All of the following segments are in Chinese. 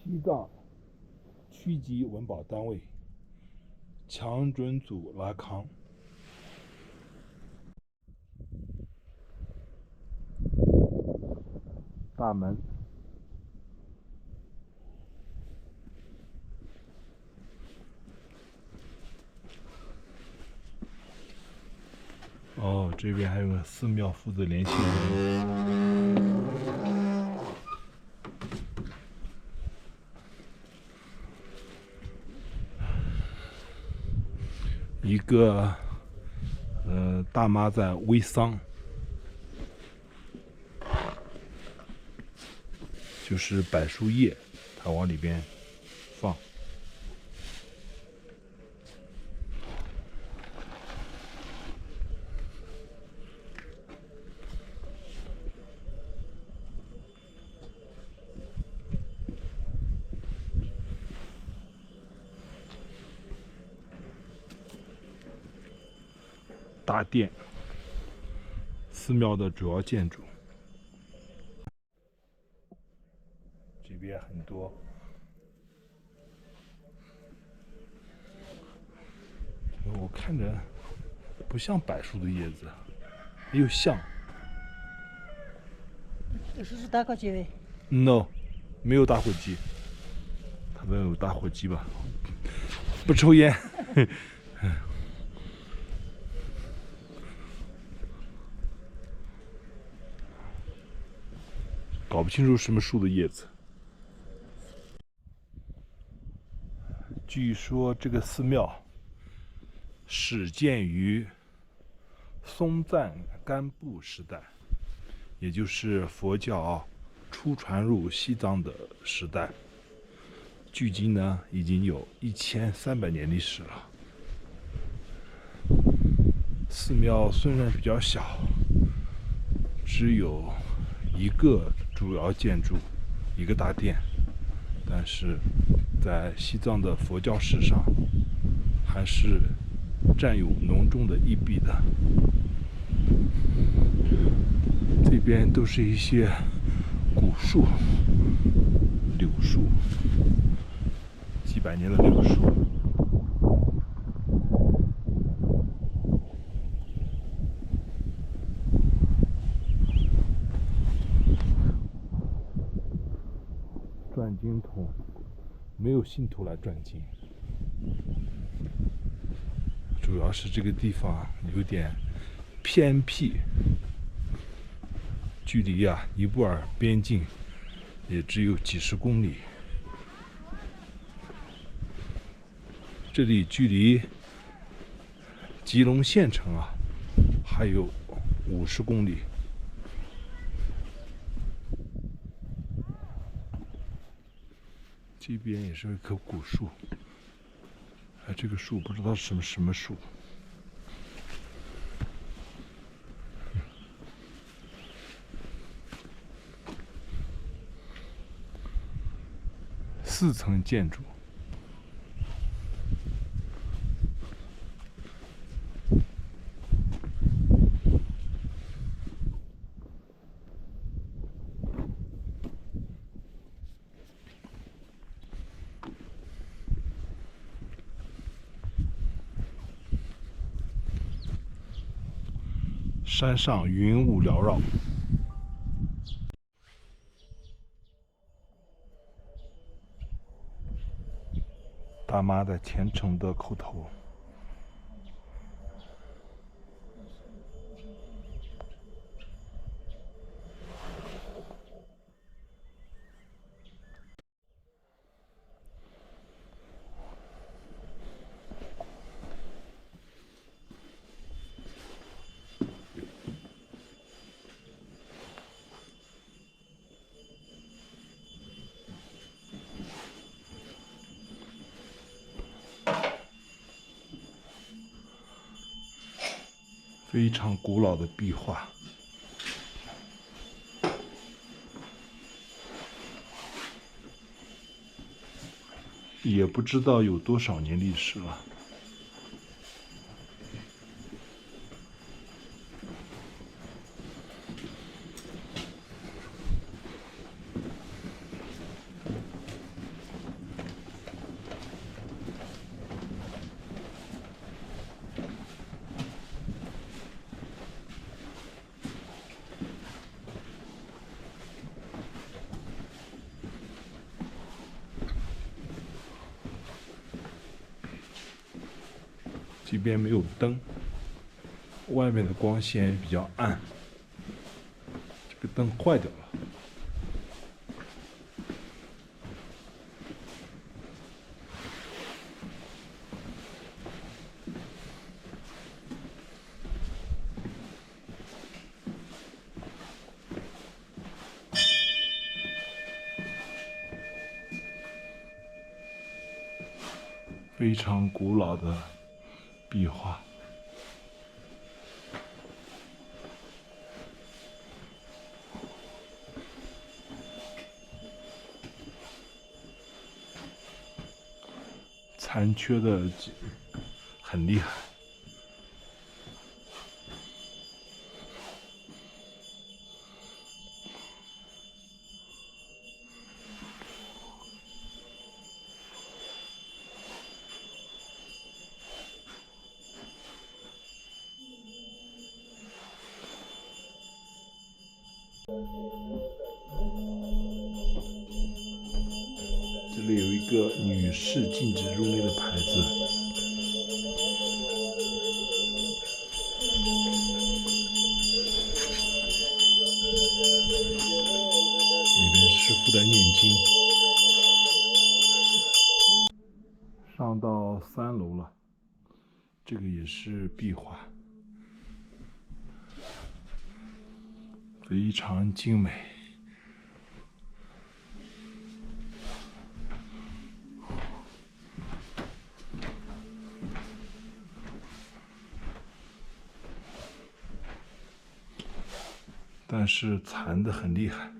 西藏区级文保单位强准组拉康。大门，哦，这边还有个寺庙负责联系人。一个大妈在煨桑，就是柏树叶，她往里边放。大殿，寺庙的主要建筑。这边很多，我看着不像柏树的叶子，又像。这是打火机呗 ？No， 没有打火机。他们有打火机吧？不抽烟。搞不清楚什么树的叶子。据说这个寺庙始建于松赞干布时代，也就是佛教初传入西藏的时代。距今呢，已经有1300年历史了。寺庙虽然比较小，只有一个主要建筑，一个大殿，但是在西藏的佛教史上，还是占有浓重的一笔的。这边都是一些古树、柳树，几百年的柳树。转经筒，没有信徒来转经，主要是这个地方有点偏僻，距离尼泊尔边境也只有几十公里。这里距离吉隆县城还有50公里。这边也是一棵古树，这个树不知道是什么树。4层建筑。山上云雾缭绕，大妈在虔诚的叩头。非常古老的壁画，也不知道有多少年历史了。这边没有灯，外面的光线比较暗，这个灯坏掉了。非常古老的壁画。残缺的很厉害。这里有一个女士禁止入内的牌子。里面师傅在念经。上到3楼了，这个也是壁画，非常精美。但是残得很厉害。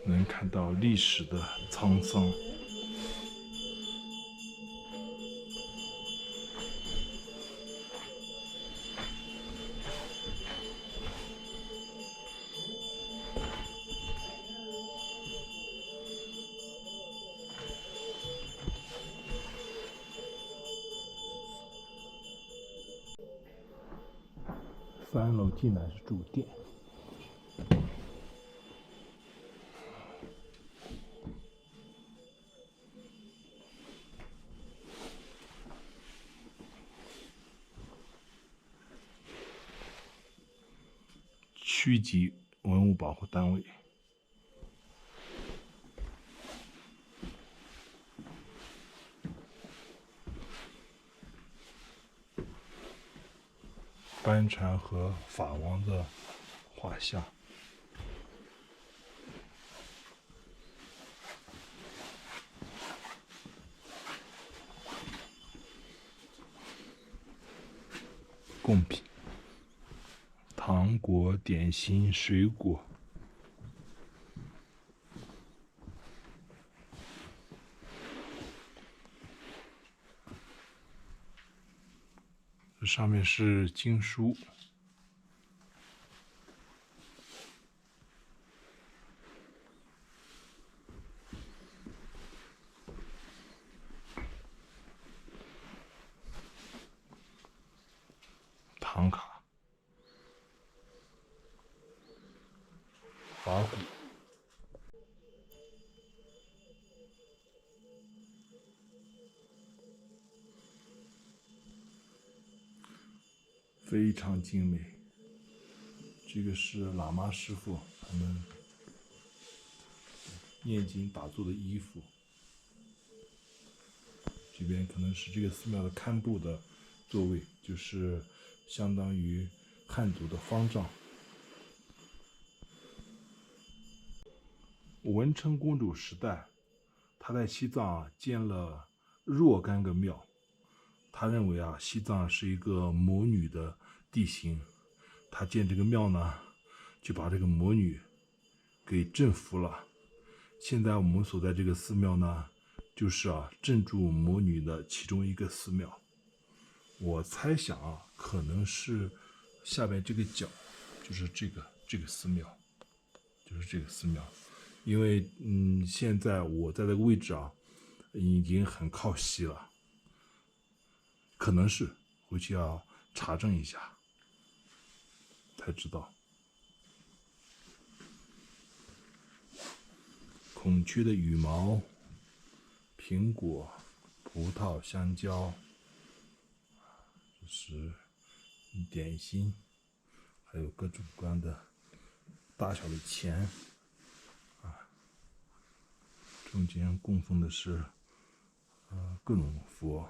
能看到历史的沧桑。3楼进来是主殿。区级文物保护单位。班禅和法王的画像。贡品。糖果、点心、水果。这上面是经书。唐卡。法鼓。非常精美。这个是喇嘛师傅他们念经打坐的衣服。这边可能是这个寺庙的堪布的座位，就是相当于汉族的方丈。文成公主时代，她在西藏建了若干个庙。他认为西藏是一个魔女的地形，他建这个庙呢，就把这个魔女给镇服了。现在我们所在这个寺庙呢，就是镇住魔女的其中一个寺庙。我猜想可能是下边这个角，就是这个寺庙，就是这个寺庙。因为现在我在这个位置已经很靠西了。可能是，回去要查证一下，才知道。孔雀的羽毛、苹果、葡萄、香蕉，这是点心，还有各种各样的大小的钱中间供奉的是各种佛。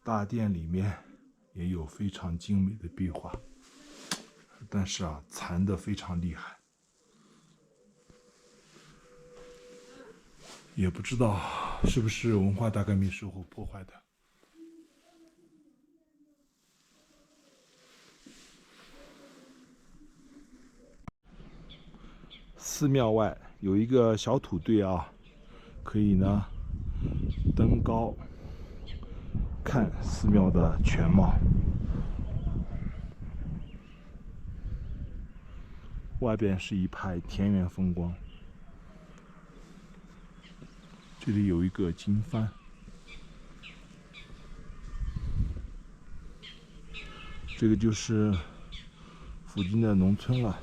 大殿里面也有非常精美的壁画，但是残得非常厉害，也不知道是不是文化大革命时候破坏的。寺庙外有一个小土堆可以呢登高看寺庙的全貌。外边是一派田园风光，这里有一个经幡，这个就是附近的农村了。